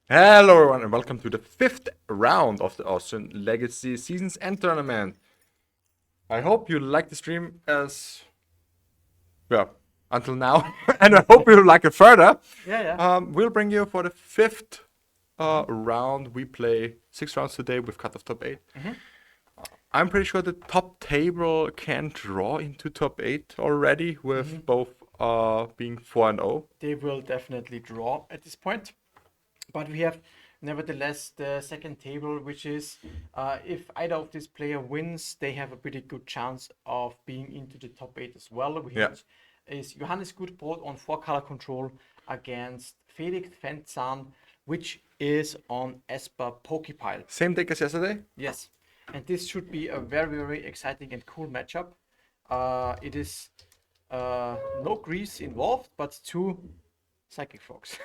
Hello everyone and welcome to the fifth round of the Austrian Legacy Seasons End Tournament. I hope you like the stream as well until now, and I hope you like it further. Yeah. We'll bring you for the fifth hmm round. We play 6 rounds today with cut-off top 8. hmm I'm pretty sure the top table can draw into top 8 already, hmm with both being 4 and 0. They will definitely draw at this point, but we have nevertheless the second table, which is if either of these player wins, they have a pretty good chance of being into the top 8 as well. Yeah. Is Johannes Gutbrot on 4 color control against Felix Fenzan, which is on Esper Pokepile. Same deck as yesterday? Yes, and this should be a very exciting and cool matchup. It is no grease involved, but 2 psychic frogs.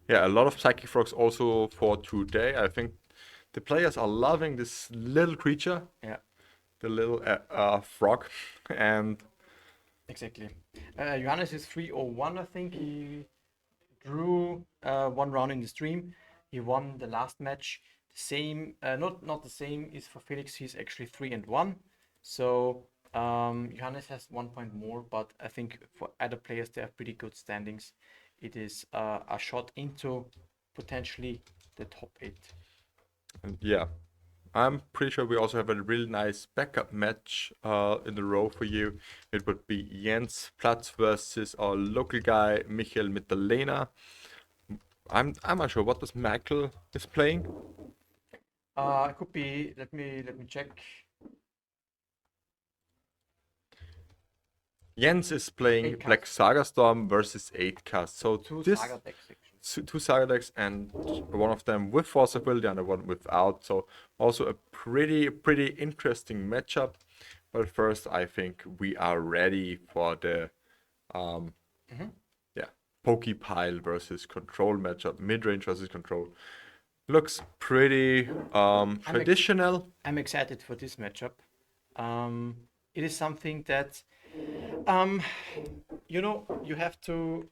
Yeah, a lot of Psychic Frogs also for today. I think the players are loving this little creature, Yeah, the little frog, and exactly. Johannes is 301, I think. He drew 1 round in the stream. He won the last match. The same, not the same is for Felix. He's actually 3-1. So Johannes has 1 point more, but I think for other players they have pretty good standings. It is a shot into potentially the top 8. yeah, I'm pretty sure we also have a really nice backup match in the row for you. It would be Jens Platz versus our local guy Michael Mitterlehner. I'm not sure what this Michael is playing. It could be. Let me check. Jens is playing 8 Black cards. Saga Storm versus 8 cast. So Two this saga decks actually. two Saga decks, and one of them with Force of Will, the other one without. So also a pretty interesting matchup. But first, I think we are ready for the Mhm. yeah Pokepile versus Control matchup, mid range versus Control. Looks pretty traditional. I'm excited for this matchup. It is something that um, you have to.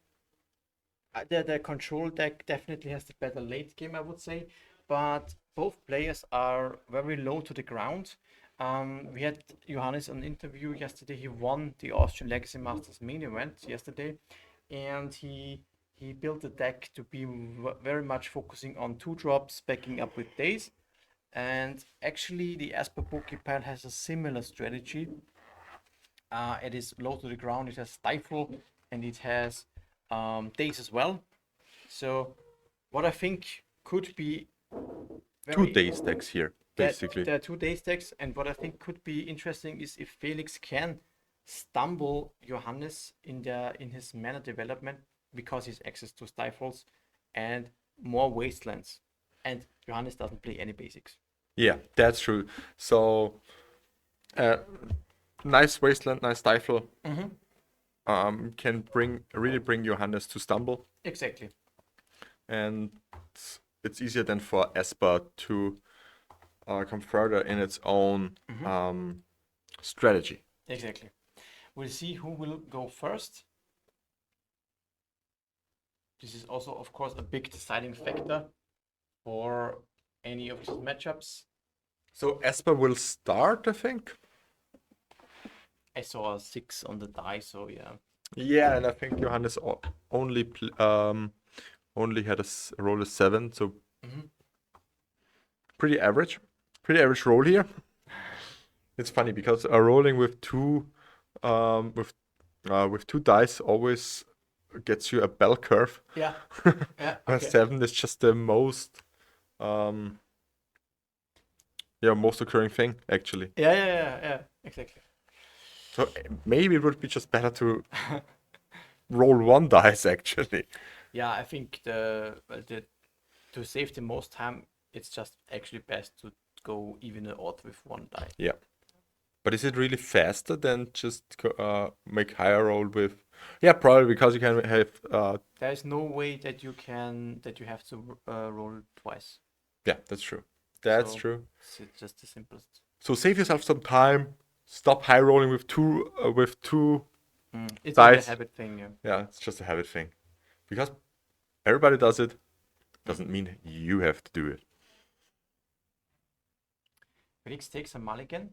The control deck definitely has the better late game, I would say, but both players are very low to the ground. We had Johannes on interview yesterday. He won the Austrian Legacy Masters main event yesterday, and he built the deck to be very much focusing on 2 drops, backing up with days. And actually, the Esper Pokepile has a similar strategy. It is low to the ground, it has Stifle, and it has Daze as well. So, what I think could be Two very days decks here, that basically. there are 2 Daze decks, and what I think could be interesting is if Felix can stumble Johannes in his mana development because he's access to Stifles and more wastelands, and Johannes doesn't play any basics. Yeah, that's true. So uh, nice Wasteland, nice Stifle. Mm-hmm. Can really bring Johannes to stumble, Exactly. and it's easier than for Esper to come further in its own Mm-hmm. strategy. Exactly. We'll see who will go first. This is also, of course, a big deciding factor for any of these matchups. So Esper will start, I think. I saw a 6 on the die, so yeah. Yeah, and I think Johannes only had a roll of 7, so Mm-hmm. pretty average. Pretty average roll here. It's funny because rolling with two with 2 dice always gets you a bell curve. Yeah. Yeah. A Okay. 7 is just the most um most occurring thing actually. Yeah. Exactly. So maybe it would be just better to roll 1 dice actually. Yeah, I think the to save the most time, it's just actually best to go even or odd with 1 die. Yeah. But is it really faster than just make higher roll with? Yeah, probably because you can have. There is no way that you have to roll twice. Yeah, that's true. That's So true. it's just the simplest. So save yourself some time. Stop high rolling with two It's only a dice. habit thing. Yeah. Yeah, it's just a habit thing. Because everybody does it. Doesn't mean you have to do it. Felix takes a mulligan.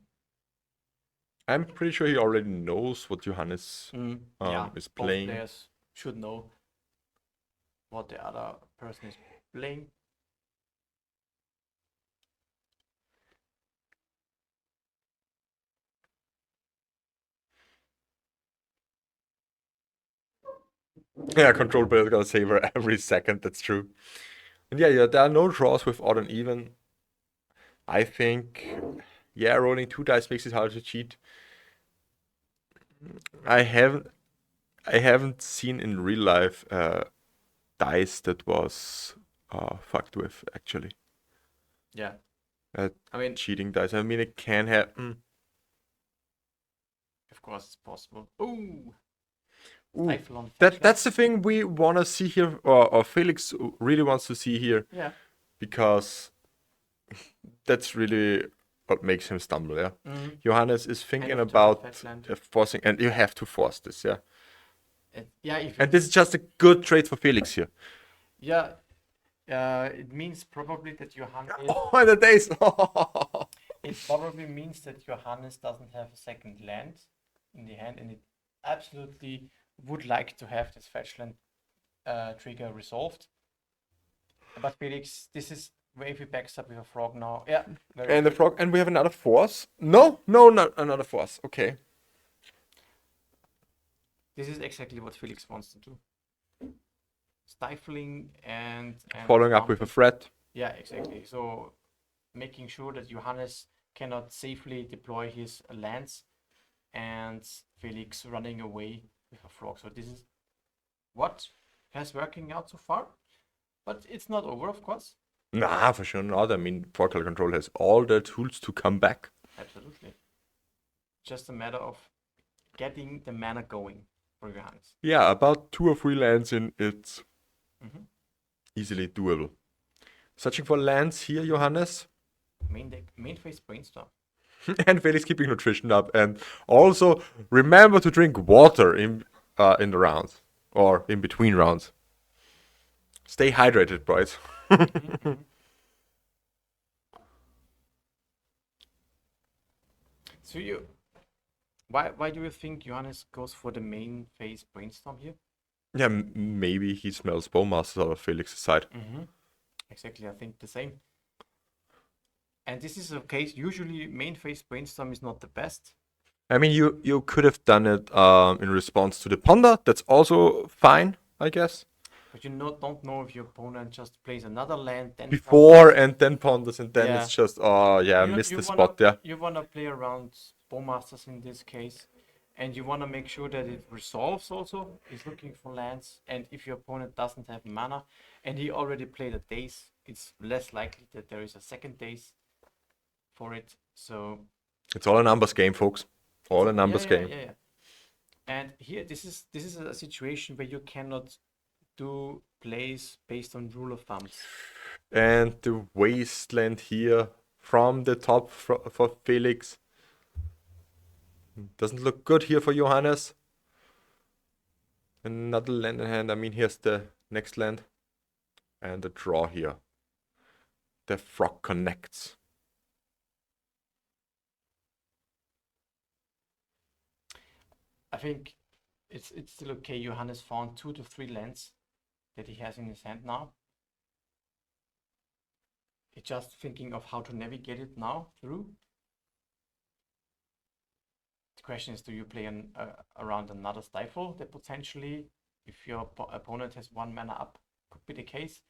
I'm pretty sure he already knows what Johannes Yeah, is both playing. players should know what the other person is playing. Yeah, control player's gonna savor every second, that's true. And yeah, there are no draws with odd and even. I think, yeah, rolling 2 dice makes it hard to cheat. I haven't seen in real life dice that was fucked with, actually. Yeah. I mean, cheating dice. I mean, it can happen. Of course, it's possible. Ooh. Ooh, that's the thing we want to see here, or Felix really wants to see here. Yeah. Because that's really what makes him stumble, yeah. Johannes is thinking about forcing, and you have to force this, yeah. And this is just a good trade for Felix here. Yeah. It means probably that Johannes. Oh, the days! It probably means that Johannes doesn't have a second land in the hand, and it absolutely would like to have this fetch land trigger resolved. But Felix, this is where he backs up with a frog now. Yeah. And the frog, and we have another force. No, not another force. Okay. This is exactly what Felix wants to do. Stifling and following up with a threat. Yeah, exactly. So making sure that Johannes cannot safely deploy his lands, and Felix running away with a frog. So this is what has working out so far, but it's not over, of course. Nah, for sure not. I mean, Forecast Control has all the tools to come back. Absolutely. Just a matter of getting the mana going for Johannes. Yeah, about 2 or 3 lands in, it's easily doable. Searching for lands here, Johannes. Main phase Brainstorm. And Felix keeping nutrition up, and also remember to drink water in the rounds or in between rounds. Stay hydrated, boys. So why do you think Johannes goes for the main phase Brainstorm here? Yeah, maybe he smells Bowmasters out of Felix's side. Exactly, I think the same. And this is a case, usually main phase Brainstorm is not the best. I mean, you could have done it in response to the Ponder. That's also fine, I guess. But you don't know if your opponent just plays another land, then before ponders. And then Ponders, and then it's just, oh yeah, I missed the spot there. You want to play around Bowmasters in this case, and you want to make sure that it resolves also. He's looking for lands, and if your opponent doesn't have mana, and he already played a Daze, it's less likely that there is a second Daze for it. So it's all a numbers game, folks. All a numbers game. Yeah. And here, this is a situation where you cannot do plays based on rule of thumbs. And the wasteland here from the top for Felix. Doesn't look good here for Johannes. Another land in hand. I mean, here's the next land. And the draw here. The frog connects. I think it's still okay. Johannes found 2 to 3 lands that he has in his hand now. He's just thinking of how to navigate it now through. The question is, do you play around another Stifle that potentially, if your opponent has 1 mana up, could be the case?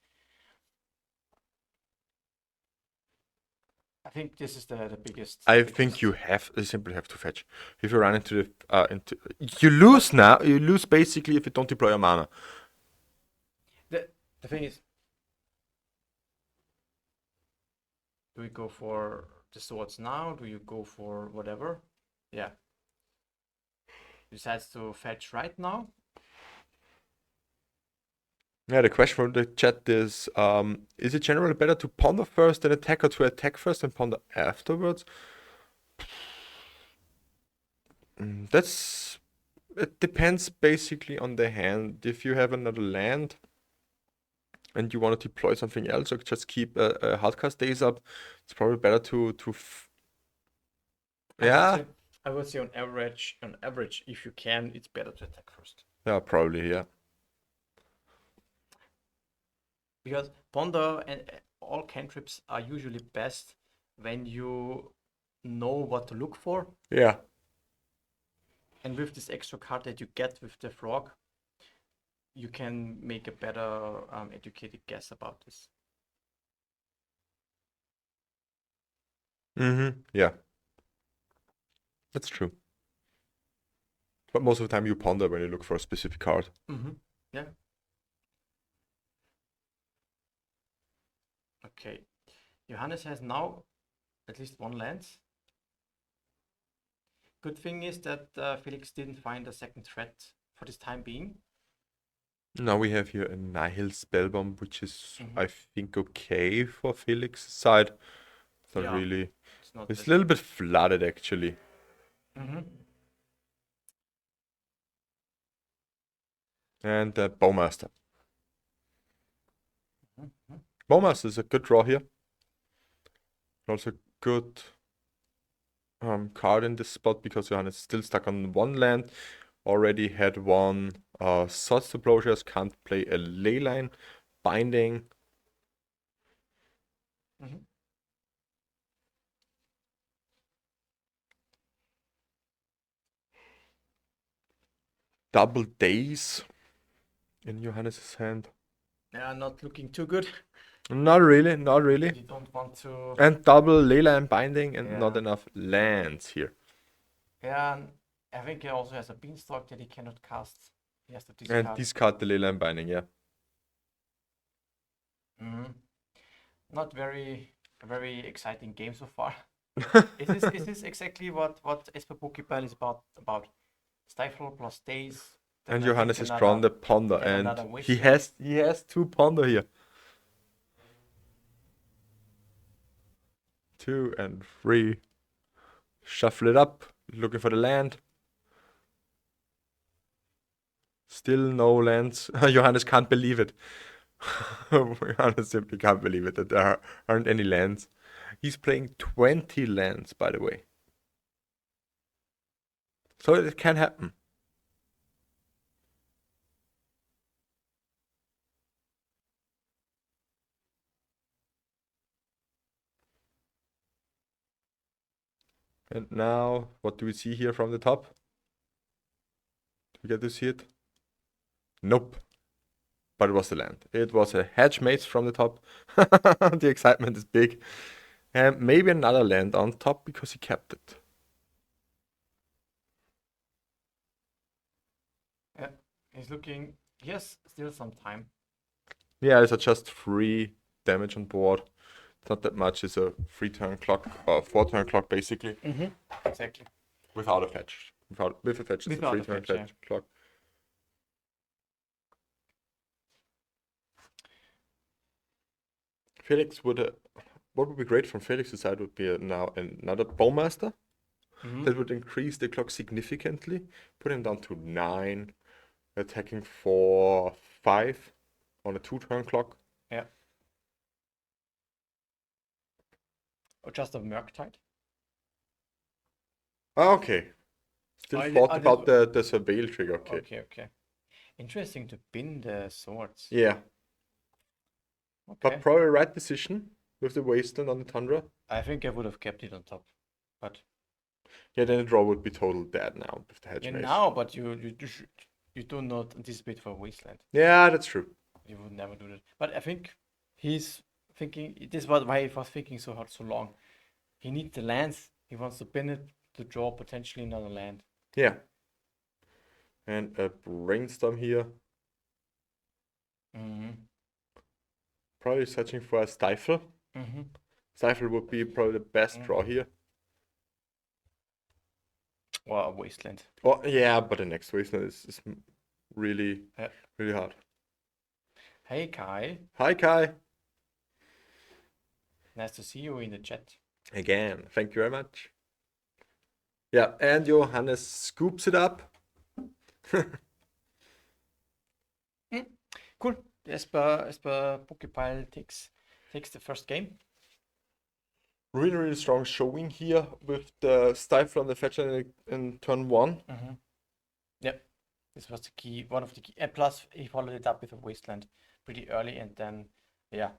I think this is the biggest. I think you simply have to fetch. If you run into the you lose now. You lose basically if you don't deploy your mana. The thing is, do we go for the swords now? Do you go for whatever? Yeah. Decides to fetch right now. Yeah, the question from the chat is it generally better to ponder first than attack, or to attack first and ponder afterwards? It depends basically on the hand. If you have another land, and you want to deploy something else or just keep a hardcast days up, it's probably better yeah, I would say on average, if you can, it's better to attack first. yeah, probably, yeah. Because Ponder and all cantrips are usually best when you know what to look for. Yeah. And with this extra card that you get with the frog, you can make a better educated guess about this. Yeah. That's true. But most of the time you ponder when you look for a specific card. Yeah. Okay. Johannes has now at least one lance. Good thing is that Felix didn't find a second threat for this time being. Now we have here a Nihil Spellbomb, which is, I think, okay for Felix's side. It's not really. It's a little bit flooded, actually. And Bowmaster. Bowmaster is a good draw here. Also good card in this spot because Johannes is still stuck on one land. Already had one Swords to Plowshares, can't play a Leyline, Binding. Double Days in Johannes' hand. Yeah, not looking too good. Not really, not really. You don't want to. And double Leyline Binding and not enough lands here. Yeah, I think he also has a Beanstalk that he cannot cast. He has to discard. And discard the Leyline Binding, yeah. Not very exciting game so far. Is this exactly what Esper Pokepile is about? Stifle plus Days. And Johannes has drawn the Ponder, and he has 2 Ponder here. 2 and 3. Shuffle it up, looking for the land. Still no lands. Johannes can't believe it. Johannes simply can't believe it that there aren't any lands. He's playing 20 lands, by the way. So it can happen. And now, what do we see here from the top? Do we get to see it? Nope. But it was the land. It was a Hedge Maze from the top. The excitement is big. And maybe another land on top because he kept it. Yeah, he's looking. Yes, still some time. Yeah, it's just 3 damage on board. It's not that much. It's a 3-turn clock, or 4-turn clock basically. Exactly. Without a fetch. With a fetch, it's a 3-turn fetch clock. Felix would. What would be great from Felix's side would be now another Bowmaster. That would increase the clock significantly. Put him down to 9, attacking for 5 on a 2-turn clock. Yeah. Or just a Murktide. Okay. Still thought about the Surveil trigger. Okay. Interesting to bin the swords. Yeah. Okay. But probably right decision with the Wasteland on the Tundra. I think I would have kept it on top. But yeah, then the draw would be total dead now with the Hedge Maze. Now, but you do not anticipate for Wasteland. Yeah, that's true. You would never do that. But I think he's thinking, this is why he was thinking so hard so long. He needs the lands. He wants to bin it to draw potentially another land. Yeah. And a Brainstorm here. Probably searching for a Stifle. Stifle would be probably the best draw here. Or a Wasteland. Oh, yeah, but the next Wasteland is really, really hard. Hey, Kai. Hi, Kai. Nice to see you in the chat. Again, thank you very much. Yeah, and Johannes scoops it up. Cool. Esper Pokepile takes the first game. Really, really strong showing here with the Stifle on the fetcher in turn 1. Yep, this was the key, one of the key, and plus he followed it up with a Wasteland pretty early, and then yeah,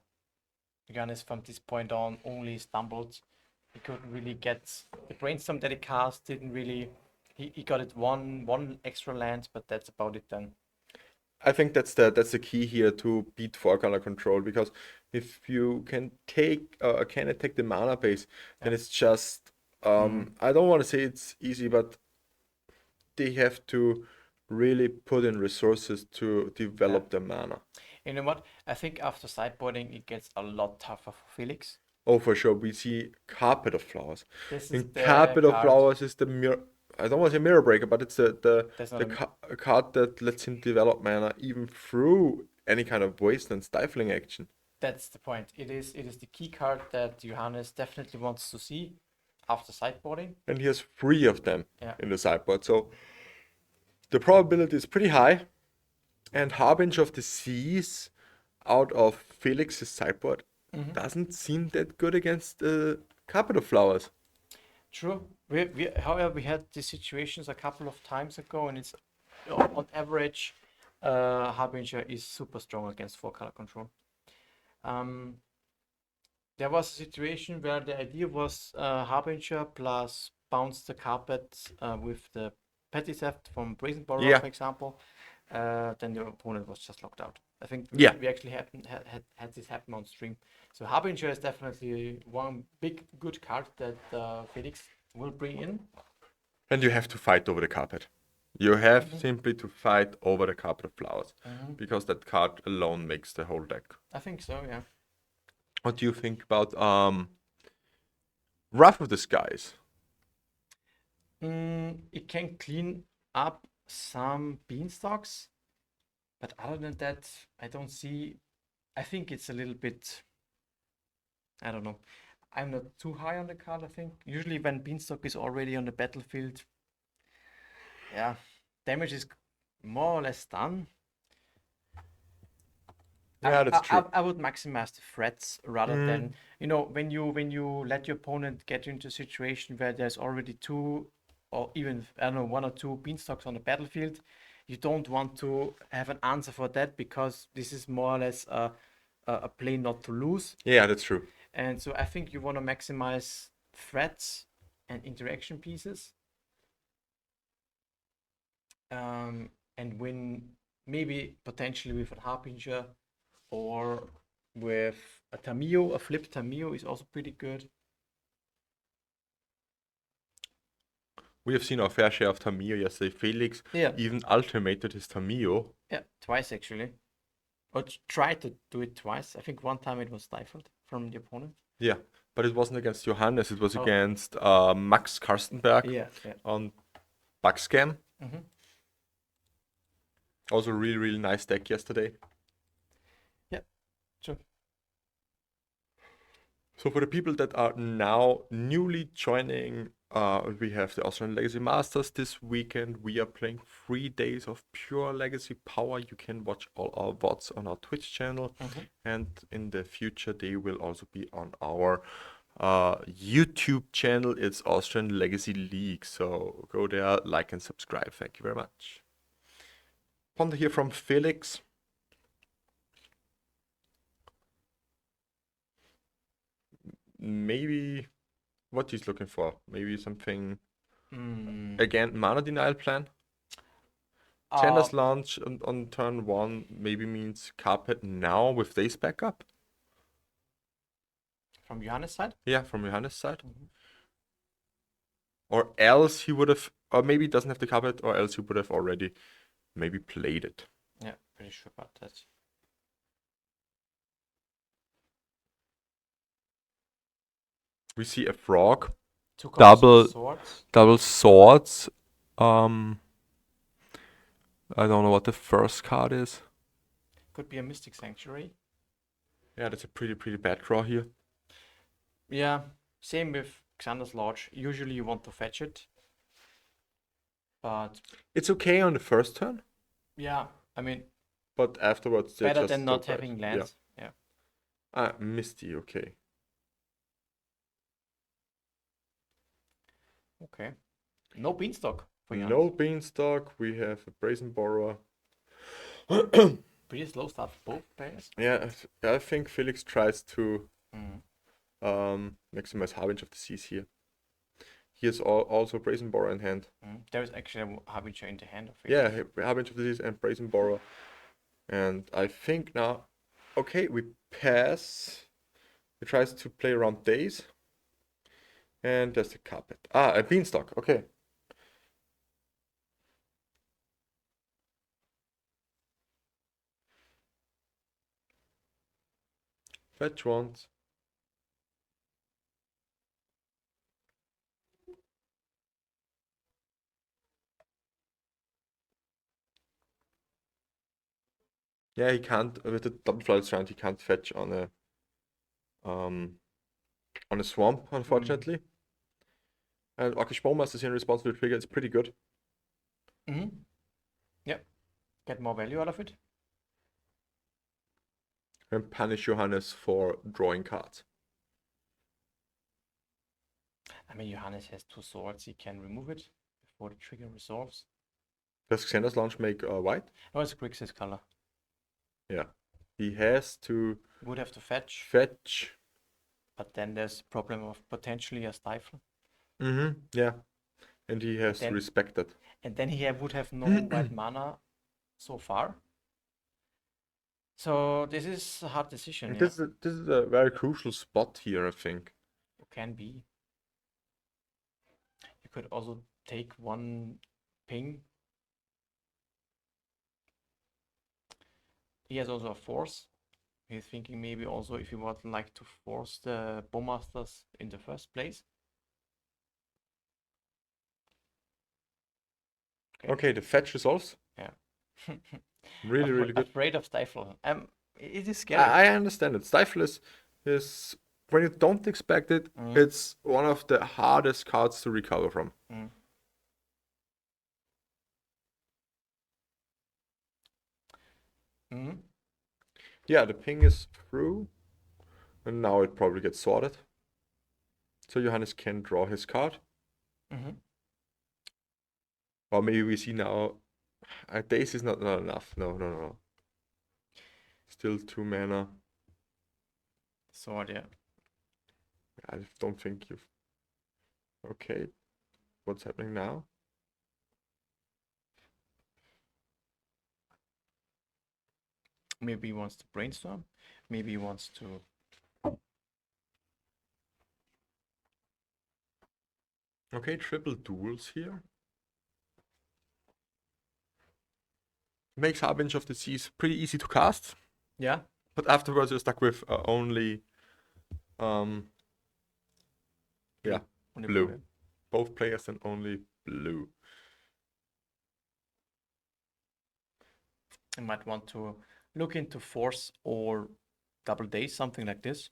Johannes from this point on only stumbled. He couldn't really get the brainstorm that he cast. Didn't really. He got it one extra land, but that's about it then. I think that's the key here to beat 4-color control, because if you can attack the mana base, then Yeah. it's just I don't want to say it's easy, but they have to really put in resources to develop the mana. You know what? I think after sideboarding, it gets a lot tougher for Felix. Oh, for sure. We see Carpet of Flowers. This is And the Carpet of card. Flowers is the mirror. I don't want to say mirror breaker, but it's That's not a card that lets him develop mana even through any kind of wasteland stifling action. That's the point. It is the key card that Johannes definitely wants to see after sideboarding. And he has 3 of them Yeah. in the sideboard. So the probability is pretty high. And Harbinger of the Seas out of Felix's sideboard doesn't seem that good against Carpet of Flowers. True. However, we had these situations a couple of times ago, and it's on average, Harbinger is super strong against 4-color control. There was a situation where the idea was Harbinger plus bounce the carpet with the Petty Theft from Brazen Borrower, Yeah. for example. Then the opponent was just locked out. I think Yeah. we actually had this happen on stream. So Harbinger is definitely one big good card that Felix will bring in. And you have to fight over the carpet. You have simply to fight over the Carpet of Flowers, because that card alone makes the whole deck. I think so, yeah. What do you think about Wrath of the Skies? It can clean up some beanstalks, but other than that, I don't see. I think it's a little bit. I don't know. I'm not too high on the card, I think. Usually, when beanstalk is already on the battlefield, yeah, damage is more or less done. Yeah, that's true. I would maximize the threats rather than, when you let your opponent get into a situation where there's already 2 or even, I don't know, 1 or 2 beanstalks on the battlefield. You don't want to have an answer for that, because this is more or less a play not to lose. Yeah, that's true. And so I think you want to maximize threats and interaction pieces, and win maybe potentially with a Harbinger, or with a Tamiyo. A flipped Tamiyo is also pretty good. We have seen our fair share of Tamiyo yesterday. Felix even ultimated his Tamiyo. Yeah, twice actually. Or tried to do it twice. I think one time it was stifled from the opponent. Yeah, but it wasn't against Johannes. It was against Max Karstenberg on Bugscam. Also really, really nice deck yesterday. Yeah, true. So for the people that are now newly joining, we have the Austrian Legacy Masters this weekend. We are playing 3 days of pure Legacy power. You can watch all our VODs on our Twitch channel, and in the future they will also be on our YouTube channel. It's Austrian Legacy League. So go there, like and subscribe. Thank you very much. Want to hear from Felix. Maybe what he's looking for. Maybe something again, mana denial plan. Tender's launch on turn 1 maybe means Carpet now with Days backup. From Johannes' side? Yeah, from Johannes' side. Or else he would have, or maybe he doesn't have the Carpet, or else he would have already maybe played it. Yeah, pretty sure about that. We see a frog. Double swords. I don't know what the first card is. Could be a Mystic Sanctuary. Yeah, that's a pretty bad draw here. Yeah, same with Xander's Lodge. Usually you want to fetch it, but it's okay on the first turn. Yeah, I mean, but afterwards they're Better just than so not bad. having Yeah. lands. Yeah. Ah, Misty, okay. Okay. No beanstalk for Johannes. No Beanstalk, we have a Brazen Borrower. Pretty slow start for both players. Yeah, I think Felix tries to Mm. maximize Harbinger of the Seas here. He has also Brazen Borrower in hand. There is actually a Harbinger in the hand of it. Yeah, Harbinger of the Seas and Brazen Borrower. And I think now, okay, we pass. He tries to play around days. And there's the carpet. Ah, a Beanstalk, okay. Fetch once. Yeah, he can't with the double flight round. He can't fetch on a swamp, unfortunately. And Orcish Bowmaster's here in response to the trigger. It's pretty good. Yep. Get more value out of it. And punish Johannes for drawing cards. I mean, Johannes has 2 swords. He can remove it before the trigger resolves. Does Xander's launch make white? No, it's Grixis color. Yeah. He has to Would have to fetch, fetch. but then there's a problem of potentially a stifle. Yeah. And he has to Then- respect that. And then he would have no white mana so far. So this is a hard decision. And Yeah. this is a very crucial spot here, I think. It can be. You could also take one ping. He has also a force. He's thinking maybe also if he would like to force the Bowmasters in the first place. Okay, the fetch resolves. Yeah. Really good. Afraid of stifle. It is scary. I understand it. Stifle is when you don't expect it, it's one of the hardest cards to recover from. Yeah, the ping is through, and now it probably gets sorted. So Johannes can draw his card. Or maybe we see now, Days is not enough. No. Still 2 mana. Sword, yeah. I don't think you've... Okay, what's happening now? Maybe he wants to brainstorm. Maybe he wants to... Okay, triple duels here. Makes Harbinger of the Seas pretty easy to cast. Yeah. But afterwards you're stuck with only... yeah, Only blue. blue. Both players and only blue. You might want to look into force or double days, something like this.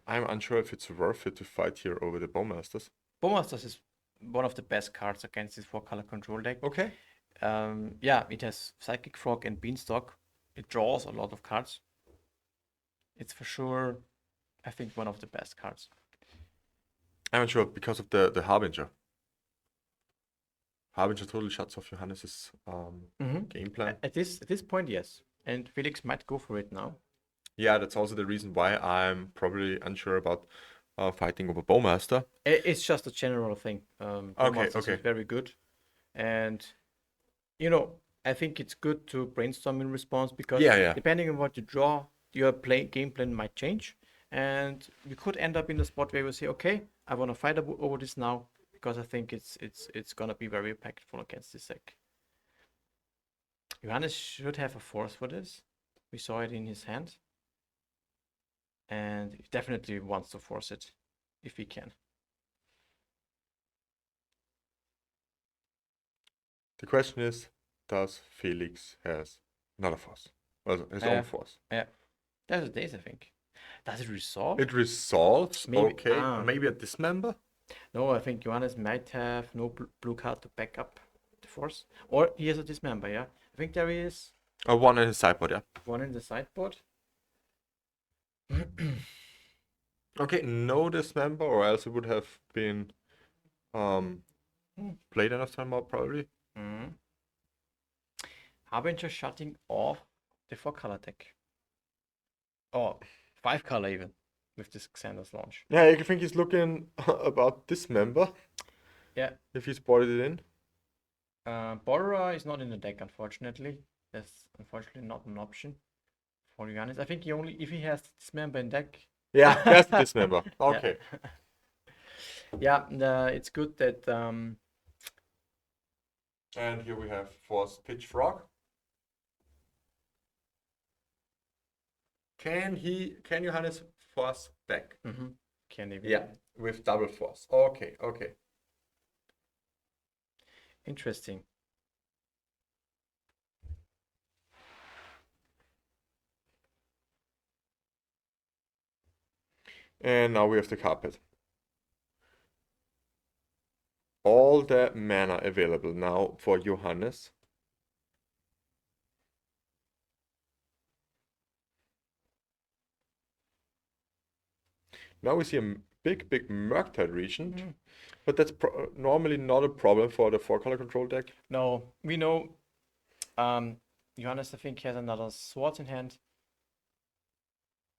I'm unsure if it's worth it to fight here over the Bowmasters. Bowmasters is one of the best cards against this 4-color control deck. Okay. Yeah, it has Psychic Frog and Beanstalk. It draws a lot of cards. It's for sure, I think, one of the best cards. I'm unsure because of the Harbinger. Harbinger totally shuts off Johannes's game plan. At this point, yes. And Felix might go for it now. Yeah, that's also the reason why I'm probably unsure about fighting over Bowmaster. It's just a general thing. Bowmasters Okay. is very good. And, you know, I think it's good to brainstorm in response because Yeah. depending on what you draw, your game plan might change. And you could end up in a spot where you say, okay, I want to fight over this now because I think it's gonna be very impactful against this deck. Johannes should have a force for this. We saw it in his hand. And he definitely wants to force it if he can. The question is, does Felix has another force? Well, his own force. Yeah. There's a days, I think. Does it resolve? It resolves, Maybe- okay. Maybe a dismember? No, I think Johannes might have no blue card to back up the force. Or he has a dismember, yeah? I think there is One in his sideboard, yeah. one in the sideboard. Okay, no dismember, or else it would have been played enough time out, probably. Mm. Harbinger shutting off the 4-color deck. Or 5-color even, with this Xander's launch. Yeah, I think he's looking about dismember, Yeah, if he's bought it in. Borra is not in the deck, unfortunately. That's unfortunately not an option for Johannes. I think he only, if he has dismember in deck. Yeah, that's the dismember. Okay. Yeah, it's good that And here we have Force Pitch Frog. Can Johannes force back? can even. Yeah, with double force. Okay, okay. Interesting. And now we have the carpet. All the mana available now for Johannes. Now we see a big Murktide Regent, but that's normally not a problem for the 4-color control deck. No, we know Johannes, I think, has another sword in hand.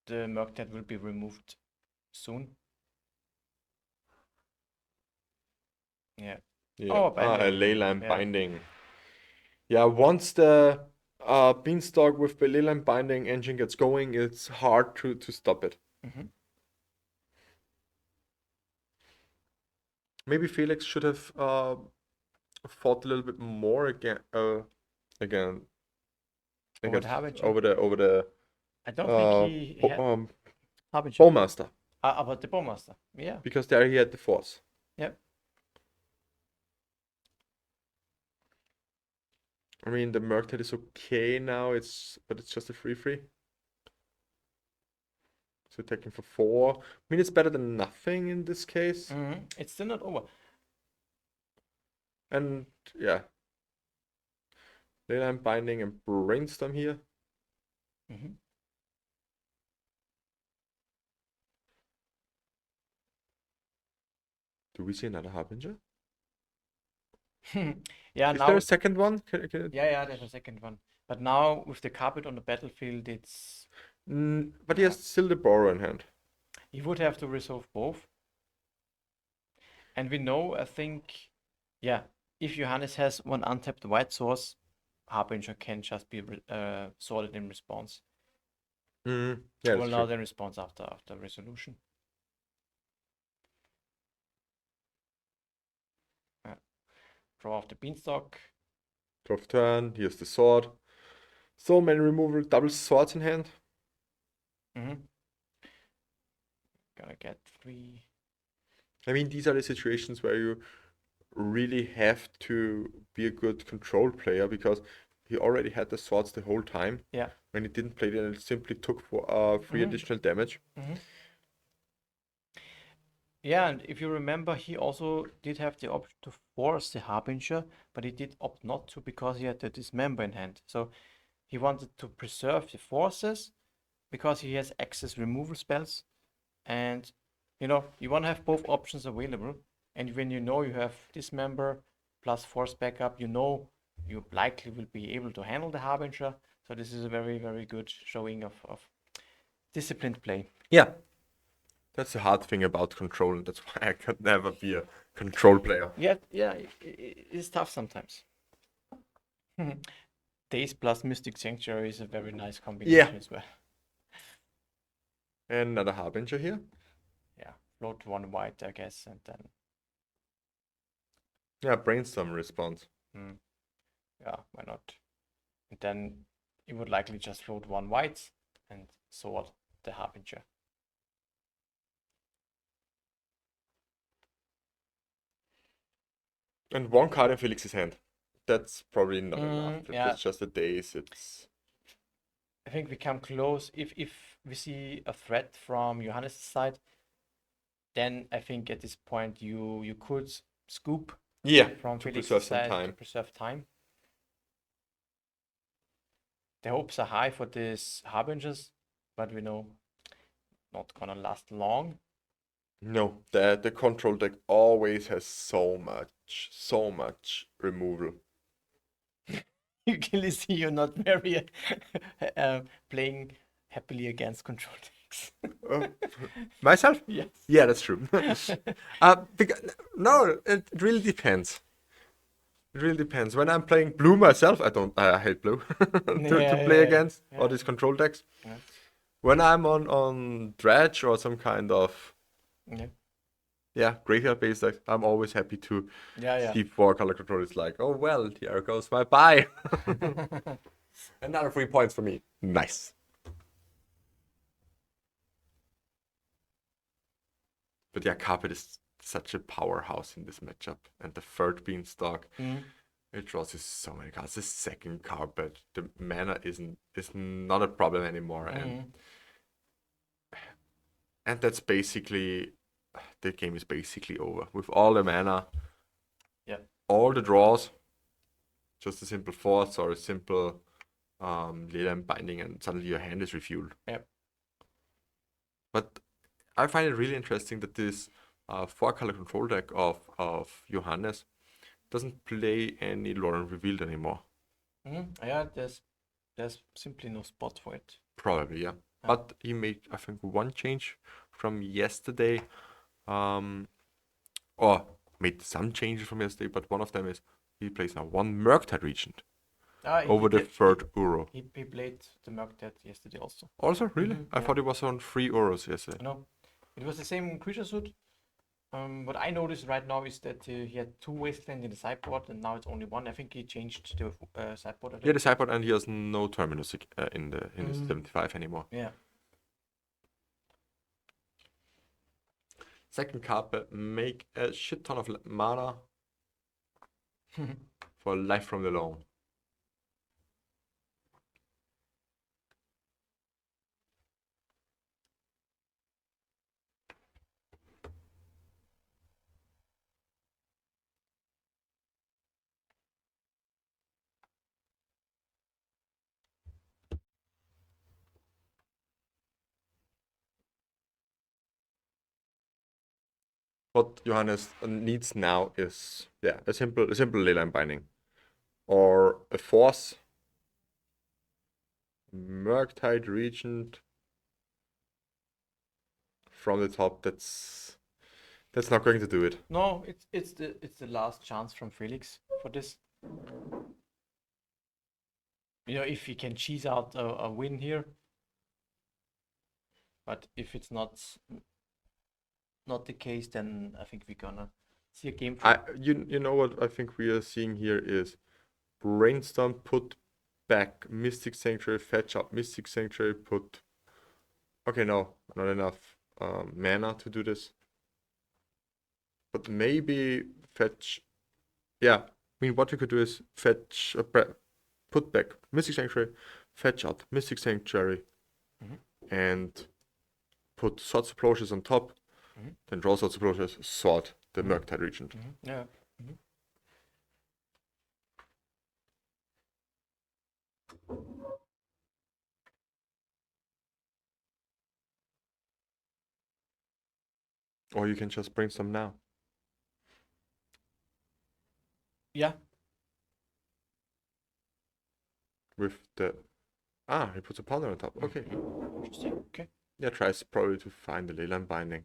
The Murktide will be removed soon. Yeah. Yeah. Oh, A binding. Leyline Yeah. Binding. Yeah, once the Beanstalk with the Leyline Binding engine gets going, it's hard to stop it. Maybe Felix should have fought a little bit more again Over against the Harbinger? over the I don't think he had Harbinger. Bowmaster, About the Bowmaster. Yeah. because there he had the force. Yep. I mean, the Murktide is okay now, but it's just a 3/3. So attacking for 4. I mean, it's better than nothing in this case. It's still not over. And yeah, Leyline Binding and Brainstorm here. Do we see another Harbinger? Yeah, Is now. there a second one? Yeah, there's a second one. But now with the carpet on the battlefield, it's. But he has still the Borrow in hand. He would have to resolve both. And we know, I think, yeah, if Johannes has one untapped white source, Harbinger can just be sorted in response. Yeah, Well, now the response after resolution. Draw off the Beanstalk. 12th turn, here's the sword. So many removal, double swords in hand. Gonna get 3. I mean, these are the situations where you really have to be a good control player, because he already had the swords the whole time. Yeah. When he didn't play them, it simply took for 3 additional damage. Yeah, and if you remember, he also did have the option to force the Harbinger, but he did opt not to because he had the Dismember in hand. So he wanted to preserve the forces because he has access removal spells. And, you know, you want to have both options available. And when you know you have Dismember plus force backup, you know you likely will be able to handle the Harbinger. So this is a very, very good showing of disciplined play. Yeah. That's the hard thing about control, and that's why I could never be a control player. Yeah, it's tough sometimes. Daze plus Mystic Sanctuary is a very nice combination as well. And another Harbinger here. Yeah, float 1 white, I guess, and then. Yeah, Brainstorm response. Yeah, why not? And then you would likely just float 1 white and sword the Harbinger. And 1 card in Felix's hand. That's probably not enough. If yeah. it's just a Daze, it's. I think we come close. If we see a threat from Johannes' side, then I think at this point you could scoop Yeah, from to Felix's preserve some side to time. preserve time. The hopes are high for these harbingers, but we know not gonna last long. No, the control deck always has so much removal. You clearly see you're not very playing happily against control decks. Uh, myself? Yes. Yeah, that's true. No, it really depends. It really depends. When I'm playing blue myself, I hate blue to play against all Yeah. these control decks. Yeah. When I'm on dredge or some kind of Yeah. graveyard based deck, I'm always happy to Yeah. see 4 color control. It's like, oh well, here goes my buy. Another 3 points for me. Nice. But yeah, Carpet is such a powerhouse in this matchup. And the third Beanstalk, it draws you so many cards. The second Carpet, the mana is not a problem anymore. And that's basically, the game is basically over. With all the mana, all the draws, just a simple Force or a simple Leyline Binding, and suddenly your hand is refueled. Yep. But I find it really interesting that this 4-color control deck of Johannes doesn't play any Lauren Revealed anymore. Yeah, there's simply no spot for it. Probably, yeah. But he made, I think, one change from yesterday. Or made some changes from yesterday, but one of them is he plays now 1 Murktide Regent over the third Uro. He played the Murktide yesterday also. Also, really? I thought it was on 3 Uros yesterday. No, it was the same creature suit. What I noticed right now is that he had 2 Wasteland in the sideboard, and now it's only 1. I think he changed the sideboard. Yeah, the sideboard, and he has no Terminus in his 75 anymore. Yeah. Second card, make a shit ton of mana for Life from the Loam. What Johannes needs now is a simple Leyline Binding. Or a Force. Murktide Regent from the top. That's not going to do it. No, it's the last chance from Felix for this. You know, if he can cheese out a win here. But if it's not the case, then I think we're gonna see a game. You know what I think we are seeing here is Brainstorm put back Mystic Sanctuary, fetch up Mystic Sanctuary, put. Okay, no, not enough mana to do this. But maybe fetch. Yeah, I mean, what we could do is fetch, put back Mystic Sanctuary, fetch out Mystic Sanctuary, and put Swords of Closures on top, then draw Swords of Closures, sword the Murktide Regent. Yeah. Or you can just brainstorm now. Yeah. With the he puts a ponder on top. Okay. Interesting. Okay. Yeah, tries probably to find the Leyline Binding.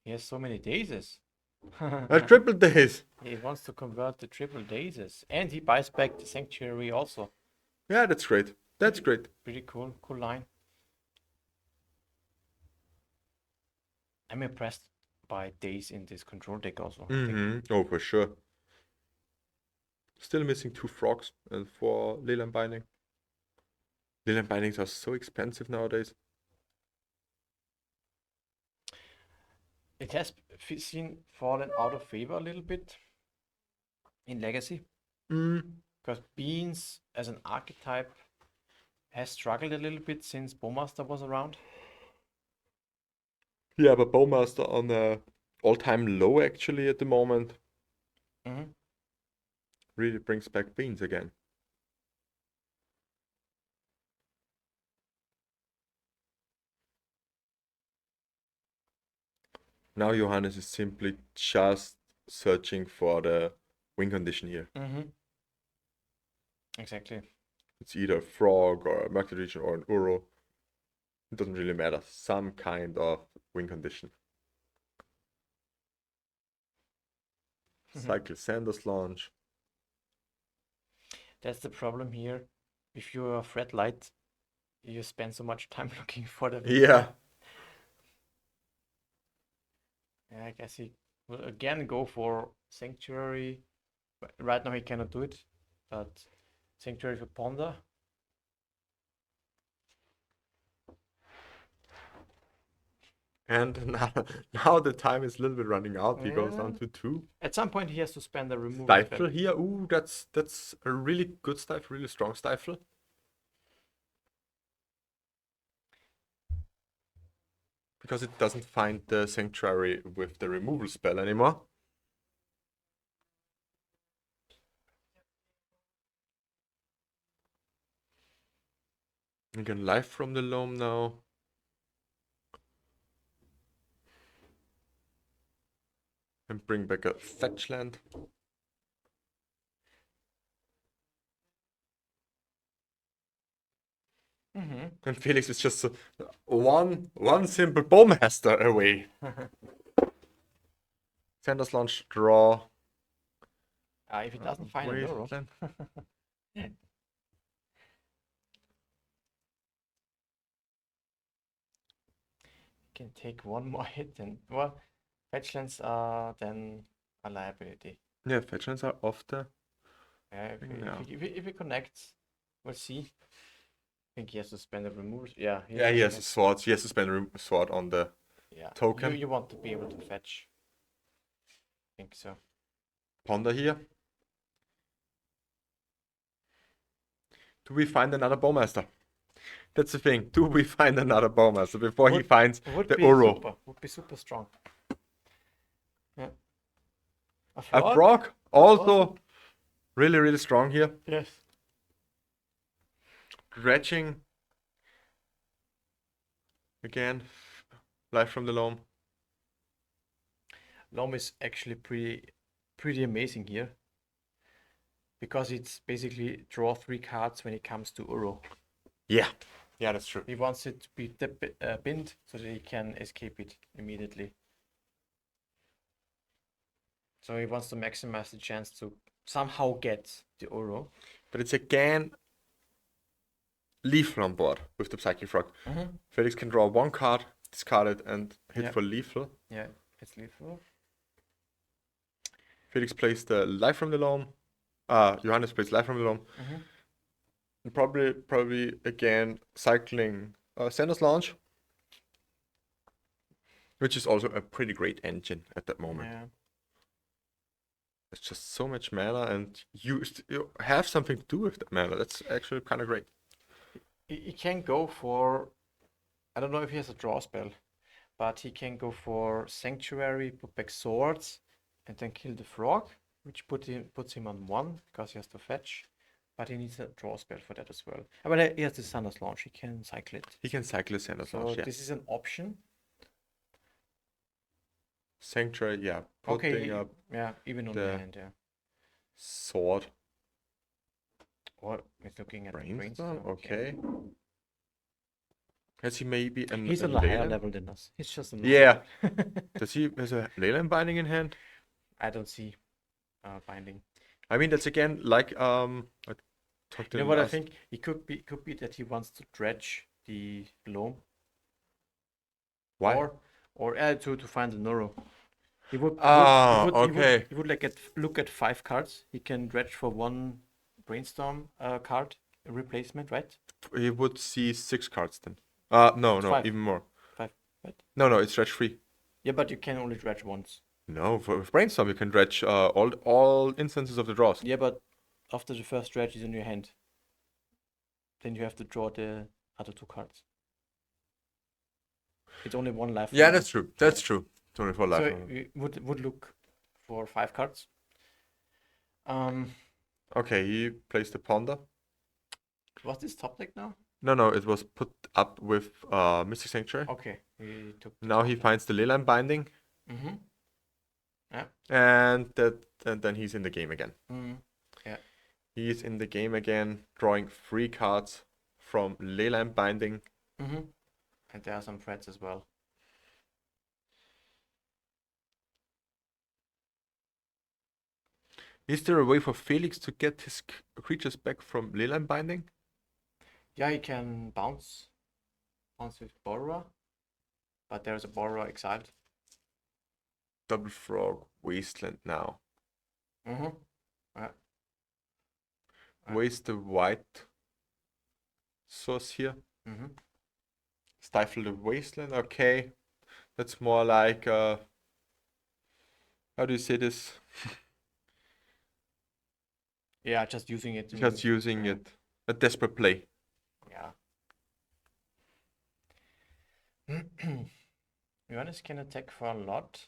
He has so many dazes. Triple days. He wants to convert the triple dazes, and he buys back the sanctuary also. Yeah, that's great. That's great. Pretty cool line. I'm impressed by days in this control deck also. I think. Oh, for sure. Still missing 2 frogs and 4 Leyline Binding. Leyline Bindings are so expensive nowadays. It has fallen out of favor a little bit in Legacy. Because Beans as an archetype has struggled a little bit since Bowmaster was around. Yeah, but Bowmaster on a all-time low actually at the moment. Mhm. Really brings back beans again. Now Johannes is simply just searching for the win condition here. Mhm. Exactly. It's either a frog or a Mercury region or an Uro. It doesn't really matter. Some kind of win condition. Cycle Sanders launch. That's the problem here. If you're a threat light, you spend so much time looking for the Yeah. Yeah, I guess he will again go for Sanctuary. But right now he cannot do it, but Sanctuary for Ponder. And now the time is a little bit running out. He goes down Yeah. to 2. At some point he has to spend a removal Stifle spell. here. Ooh, that's a really good stifle, really strong stifle. Because it doesn't find the sanctuary with the removal spell anymore. You can life from the loam now. And bring back a fetch land. And Felix is just one simple bowmaster away. Sanders launch, draw. If it doesn't find a Wait, Noro, then. can take one more hit and well, fetchlands are then a liability. Yeah, fetch lands are off the. Yeah, Yeah. if he connects, we'll see. I think he has to spend a removal. Yeah, Yeah, he has a sword. He has to spend a sword on the yeah. token. You want to be able to fetch. I think so. Ponder here. Do we find another bowmaster? That's the thing. Do we find another bowmaster before he finds the Uro? Would be super strong. Yeah. A frog? Also really, really strong here. Yes. Dredging. Again. Life from the loam. Loam is actually pretty amazing here. Because it's basically draw 3 cards when it comes to Uro. Yeah. Yeah, that's true. He wants it to be binned so that he can escape it immediately. So he wants to maximize the chance to somehow get the Uro. But it's again lethal on board with the Psychic Frog. Felix can draw 1 card, discard it, and hit for lethal. Yeah, it's lethal. Felix plays the Life from the Loam. Johannes plays Life from the Loam. And probably again cycling Sanders Launch. Which is also a pretty great engine at that moment. Yeah. It's just so much mana, and you have something to do with that mana. That's actually kind of great. He can go for, I don't know if he has a draw spell, but he can go for Sanctuary, put back swords, and then kill the frog, which puts him on 1 because he has to fetch. But he needs a draw spell for that as well. But he has the Sanders Launch, he can cycle it. He can cycle a Sanders So Launch, yeah. this is an option. Sanctuary, yeah. Okay, yeah, even on the hand, yeah. Sword. Or he's looking at Brainstorm, okay. Has he maybe an He's on a higher level than us. He's just a Yeah. Does he has a Leyland binding in hand? I don't see binding. I mean, that's again like I talked You know what I think? It could be that he wants to dredge the loam. Why? Or to find the Noro. He would okay. He would like look at 5 cards. He can dredge for 1 brainstorm card replacement, right? He would see 6 cards then. No, 5. even more. 5, right? No, it's dredge free. Yeah, but you can only dredge once. No, with brainstorm you can dredge all instances of the draws. Yeah, but after the first dredge is in your hand, then you have to draw the other 2 cards. It's only 1 life. Yeah, that's true. That's true. 24 life. So we would look for 5 cards. Okay, he plays the Ponder. Was this top deck now? No, it was put up with Mystic Sanctuary. Okay, he took. Now he finds the Leyline Binding, Mm-hmm. Yeah. and then he's in the game again. Yeah. He's in the game again, drawing 3 cards from Leyline Binding. Mm-hmm. And there are some threats as well. Is there a way for Felix to get his creatures back from Leyline Binding? Yeah, he can bounce with Borrower, but there's a Borrower exiled. Double Frog Wasteland now. Mm-hmm. Yeah. Waste the white source here. Mm-hmm. Stifle the Wasteland. Okay, that's more like how do you say this? Yeah, just using it. Just using it. A desperate play. Yeah. Johannes can attack for a lot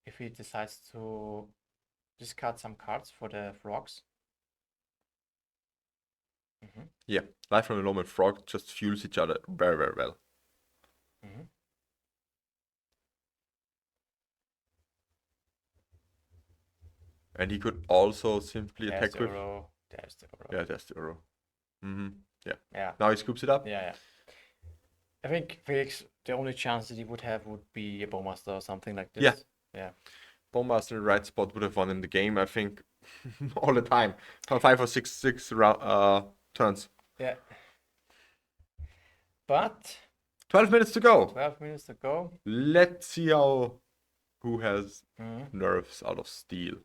if he decides to discard some cards for the frogs. Mm-hmm. Yeah, Life from the Loam and Frog just fuels each other very, very well. Mm-hmm. And he could also simply There's attack the with. Uro. There's the Uro. Yeah, there's the Uro. Yeah. Yeah. Now he scoops it up. Yeah. I think Felix, the only chance that he would have would be a Bowmaster or something like this. Yeah. Yeah. Bowmaster in the right spot would have won in the game, I think, all the time. 5 or 6 turns. Yeah. But 12 minutes to go. 12 minutes to go. Let's see who has nerves out of steel.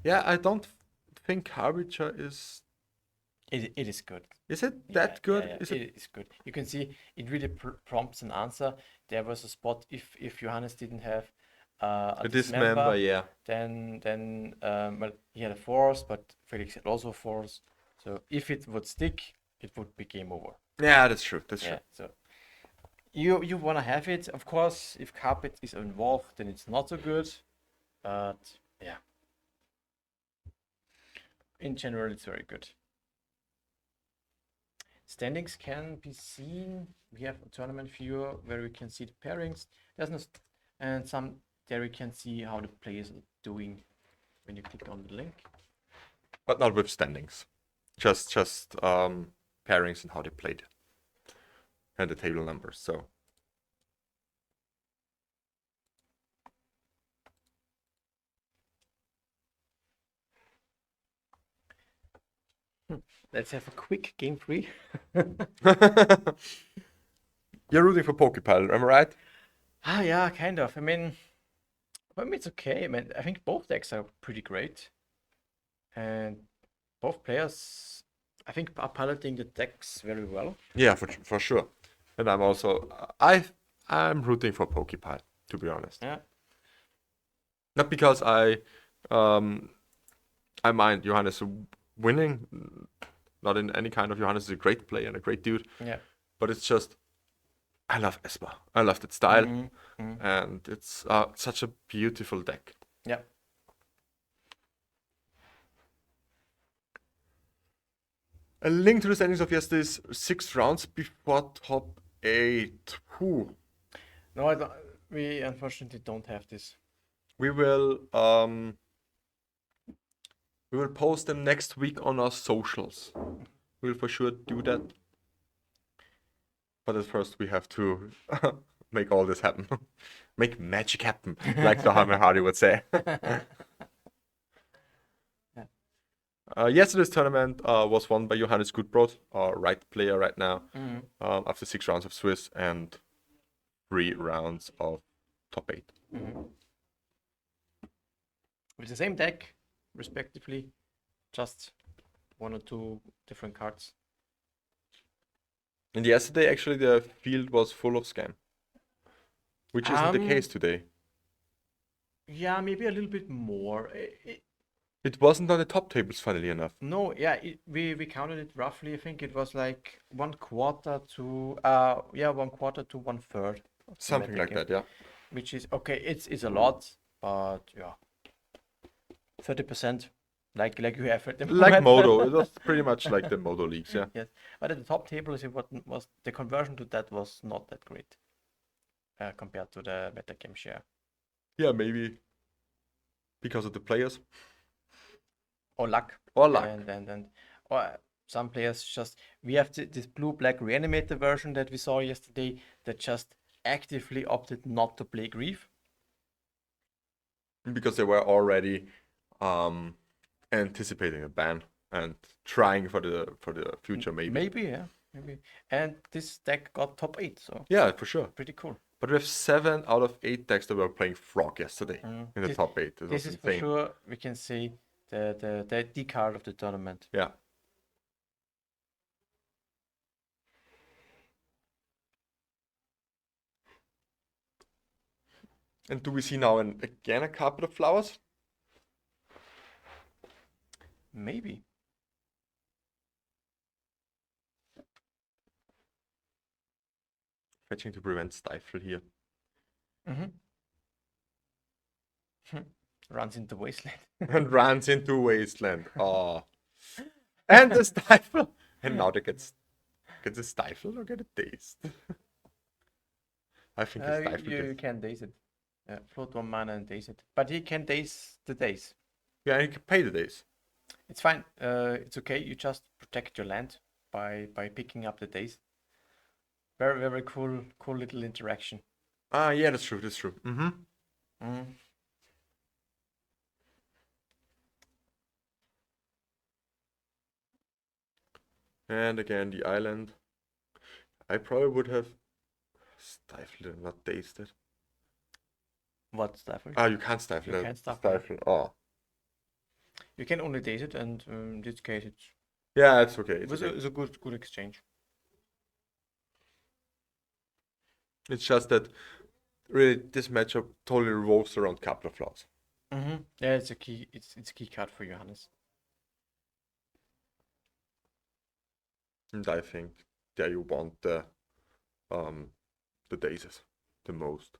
Yeah, I don't think Harbinger is. It is good. Is it that good? Yeah, Is it is good. You can see it really prompts an answer. There was a spot if Johannes didn't have a dismember, yeah. Then well, he had a force, but Felix had also a force. So if it would stick, it would be game over. Yeah, that's true. That's true. So you wanna have it, of course. If carpet is involved, then it's not so good. But yeah, in general, it's very good. Standings can be seen. We have a tournament viewer where we can see the pairings. There's no and some there we can see how the players are doing when you click on the link. But not with standings. Just pairings and how they played. And the table numbers, so. Let's have a quick game 3. You're rooting for Pokepile, am I right? Yeah, kind of. I mean, for me it's okay. I mean, I think both decks are pretty great. And both players, I think, are piloting the decks very well. Yeah, for sure. And I'm also I'm rooting for Pokepile, to be honest. Yeah. Not because I mind Johannes winning. Not in any kind of. Johannes is a great player and a great dude. Yeah. But it's just I love Esper. I love that style. And it's such a beautiful deck. Yeah. A link to the standings of yesterday's 6 rounds before top 8. Whew. No, I don't, we unfortunately don't have this. We will post them next week on our socials. We'll for sure do that. But at first we have to make all this happen. Make magic happen, like the Hammer Hardy would say. Yesterday's tournament was won by Johannes Gutbrod, our right player right now, after 6 rounds of Swiss and 3 rounds of top 8. With the same deck, respectively, just 1 or 2 different cards. And yesterday, actually, the field was full of scam, which isn't the case today. Yeah, maybe a little bit more. It wasn't on the top tables, funnily enough. No, yeah, we counted it roughly. I think it was like 1/4 to 1/4 to 1/3 of the Something like metagame, that, yeah. which is okay. It's a lot, but yeah, 30%, like you have at the Like moment. Modo. It was pretty much like the Modo leagues, yeah. Yes, but at the top table, is what was the conversion to that was not that great compared to the metagame share. Yeah, maybe because of the players. Or luck. Or luck. And or some players just we have this blue-black reanimator version that we saw yesterday that just actively opted not to play Grief. Because they were already anticipating a ban and trying for the future, maybe. Maybe, yeah, maybe. And this deck got top 8, so Yeah, for sure. pretty cool. But we have 7 out of 8 decks that were playing Frog yesterday in the top 8. It This was is for insane. sure, we can say, the D card of the tournament. Yeah. And do we see now again a carpet of flowers? Maybe. Fetching to prevent Stifle here. Runs into Wasteland. And runs into Wasteland. Oh. And the Stifle. And now they get the Stifle or get a Dazed? I think the Stifle You can daze it. Float 1 mana and daze it. But he can daze the daze. Yeah, you can pay the Daze. It's fine. It's okay. You just protect your land by picking up the daze. Very, very cool little interaction. Ah, yeah, that's true. Mm-hmm. And again, the island. I probably would have stifled it, not dazed it. What stifle? Ah, you can't stifle You it. can't stifle it. Oh. You can only daze it, and in this case, Yeah, it's okay. it's a good exchange. It's just that really this matchup totally revolves around couple of flaws. Yeah, it's a key. It's a key card for Johannes. And I think there you want the dazes the most.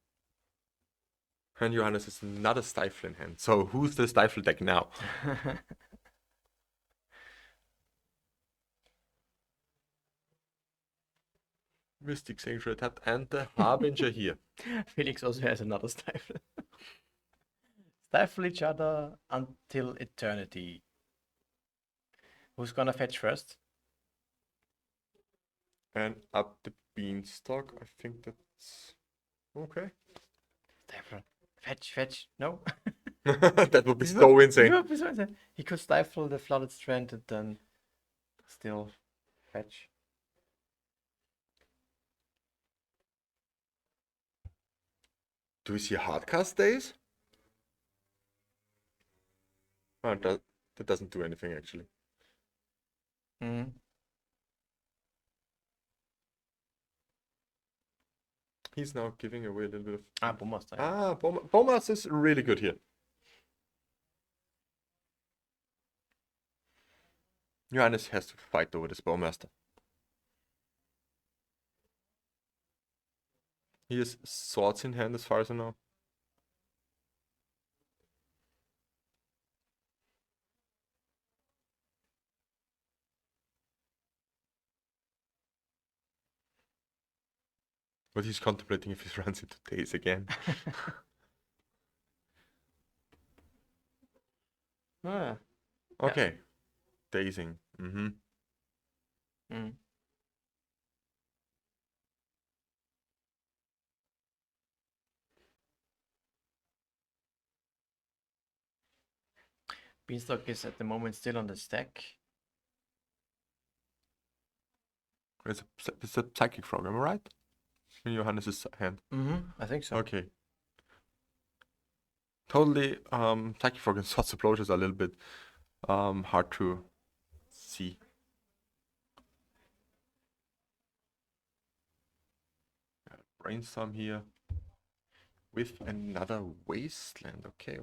And Johannes is not a stifle in hand. So who's the stifle deck now? Mystic Sanctuary Tap and the Harbinger here. Felix also has another stifle. Stifle each other until eternity. Who's gonna fetch first? And up the beanstalk. I think that's okay. Stifle. Fetch. No. That would be so insane. It would be so insane. He could stifle the Flooded Strand and then still fetch. Do we see hardcast days? Oh, that doesn't do anything actually. He's now giving away a little bit of... Bomast. Bomast is really good here. Johannes has to fight over this Bowmaster. He has swords in hand as far as I know. But he's contemplating if he runs into Daze again. Okay. Dazing. Beanstalk is at the moment still on the stack. It's a Psychic Frog, am I right? In Johannes' hand. I think so. Okay. Totally, Psychic Frog and Swords of Closures are a little bit hard to see. Brainstorm here with another Wasteland. Okay.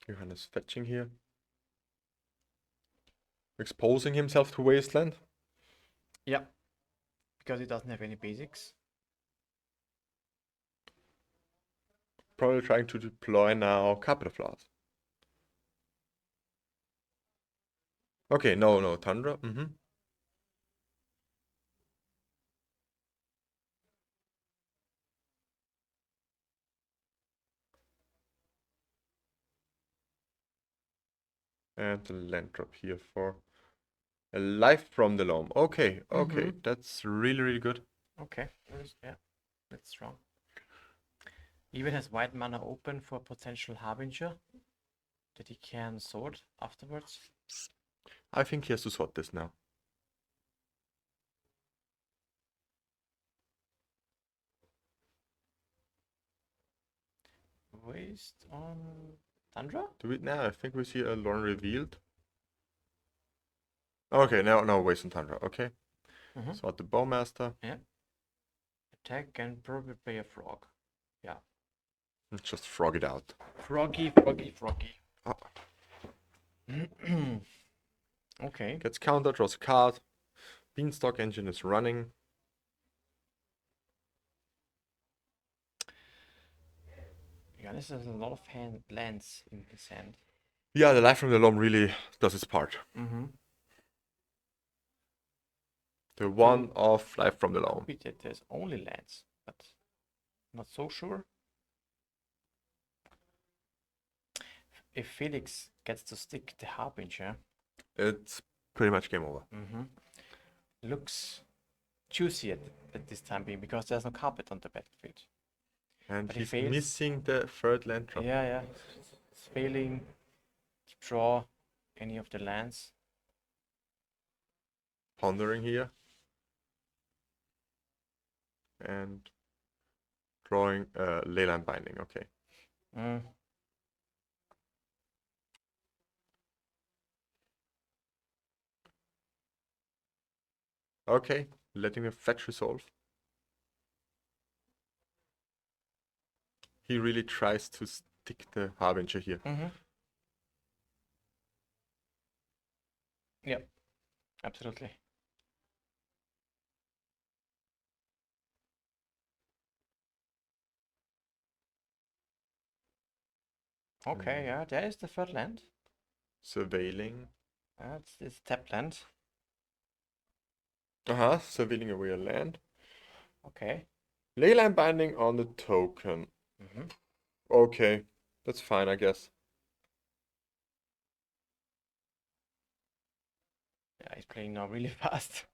Johannes fetching here. Exposing himself to wasteland. Yeah, because he doesn't have any basics. Probably trying to deploy now Capital Flask. Okay, no, Tundra. And the land drop here for a life from the loam. Okay, that's really good. Okay, yeah, that's strong. Even has white mana open for potential Harbinger that he can sword afterwards. I think he has to sort this now. Waste on Tundra? Do we now? I think we see a Lorne revealed. Okay, no, waste on Tundra. Okay. Sort the Bowmaster. Yeah. Attack and probably play a frog. Yeah. Just frog it out. Froggy. Oh. Okay. Gets counter, draws a card. Beanstalk engine is running. Johannes has a lot of lands in his hand. Yeah, the life from the loam really does its part. The one of life from the loam. That there's only lands, but not so sure. If Felix gets to stick the Harbinger, it's pretty much game over. Looks juicy at this time being because there's no carpet on the battlefield. And but he's missing the third land drop. Yeah. It's failing to draw any of the lands. Pondering here. And drawing Leyline Binding, okay. Okay, letting the fetch resolve. He really tries to stick the Harbinger here. Yep, absolutely. Okay, yeah, there is the third land. Surveilling. It's tapped land. Surveilling away a land. Okay. Leyline Binding on the token. Okay, that's fine, I guess. Yeah, he's playing now really fast.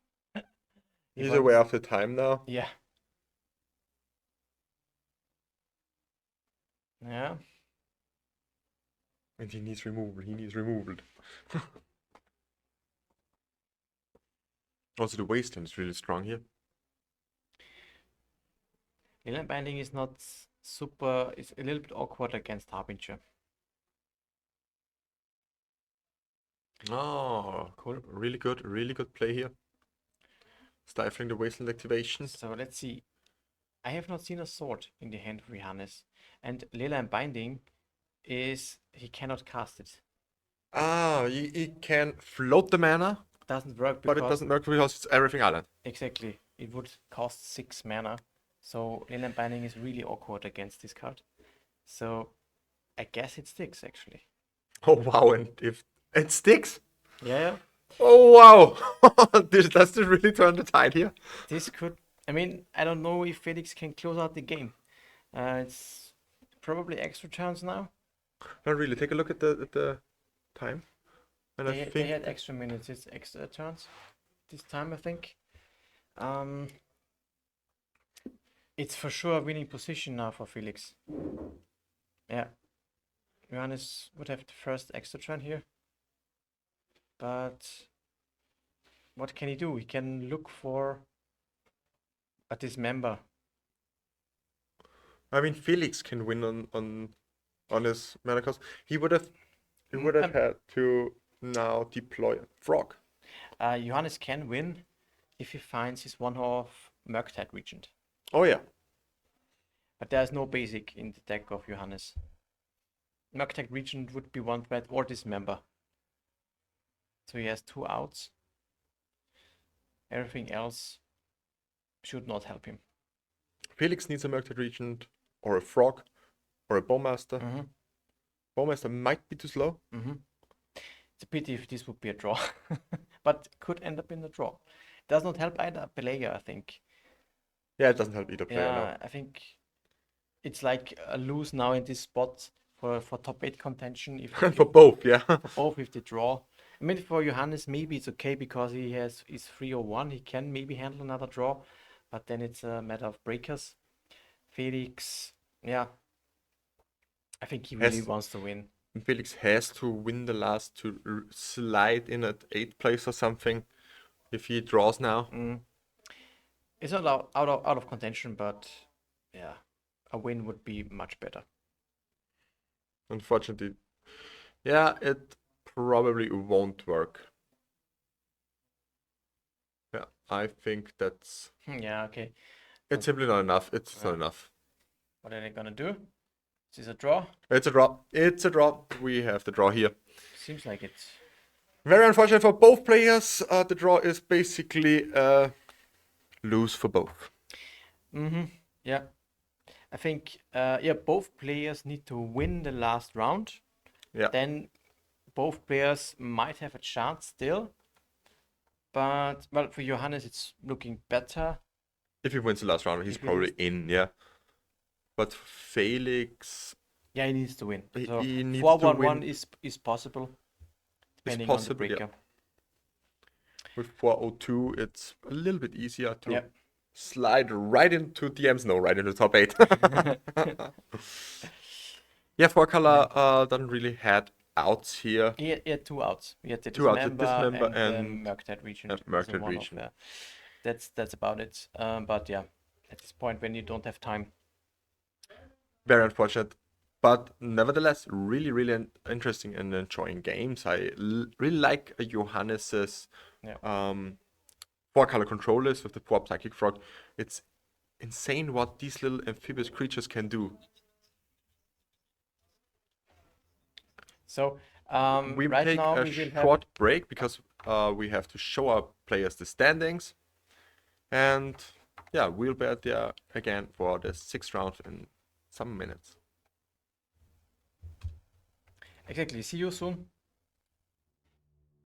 He's aware of the time now. Yeah. Yeah. And he needs removal. Also, the wasteland is really strong here. Leyline Binding is not super, it's a little bit awkward against Harbinger. Oh, cool. Really good play here. Stifling the wasteland activation. So let's see. I have not seen a sword in the hand of Johannes. And Leyline Binding is, he cannot cast it. He can float the mana. Doesn't work because... But it doesn't work because it's everything island. Exactly. It would cost 6 mana. So Leyline Binding is really awkward against this card. So I guess it sticks actually. Oh wow, and if it sticks? Yeah. Oh wow! Does this really turn the tide here? This could, I mean, I don't know if Felix can close out the game. It's probably extra turns now. Not really. Take a look at the time. And They had extra minutes. It's extra turns this time, I think. It's for sure a winning position now for Felix. Yeah. Johannes would have the first extra turn here. But what can he do? He can look for a dismember. I mean, Felix can win on his mana cost. He would have had to now deploy a frog. Johannes can win if he finds his one-off Murktide Regent. Oh yeah. But there's no basic in the deck of Johannes. Murktide Regent would be one threat or Dismember. So he has 2 outs. Everything else should not help him. Felix needs a Murktide Regent, or a Frog, or a Bowmaster. Bowmaster might be too slow. It's a pity if this would be a draw, but could end up in a draw. Does not help either player, I think. Yeah, it doesn't help either player now. Yeah, I think it's like a lose now in this spot for top 8 contention. If For both, yeah. both if they draw. I mean, for Johannes, maybe it's okay because he is 301. He can maybe handle another draw, but then it's a matter of breakers. Felix, yeah, I think he really wants to win. Felix has to win the last to slide in at 8th place or something. If he draws now. It's not out of contention, but yeah, a win would be much better. Unfortunately, yeah, it probably won't work. Yeah, I think that's. Yeah, okay. It's simply not enough. It's not enough. What are they gonna do? Is this a draw? It's a draw. It's a draw. We have the draw here. Seems like it's very unfortunate for both players. The draw is basically lose for both. Yeah. I think yeah, both players need to win the last round. Yeah. Then both players might have a chance still. But well, for Johannes it's looking better. If he wins the last round, he's probably in, yeah. But Felix, yeah, he needs to win. So he needs 4-1-1 is possible. Depending on the breaker. Yeah. With 402, it's a little bit easier to slide right into DMs, no, right into top 8. Yeah, 4-color doesn't really had outs here. He had 2 outs. He had the Two outs, Dismember and Murktide Regent. Murktide Regent. That's about it. But yeah, at this point when you don't have time. Very unfortunate. But nevertheless, really, really interesting and enjoying games. I really like Johannes's 4-color controllers with the 4 Psychic Frog. It's insane what these little amphibious creatures can do. So we right take now a we will short break because we have to show our players the standings. And yeah, we'll be there again for the 6th round in some minutes. Exactly. See you soon.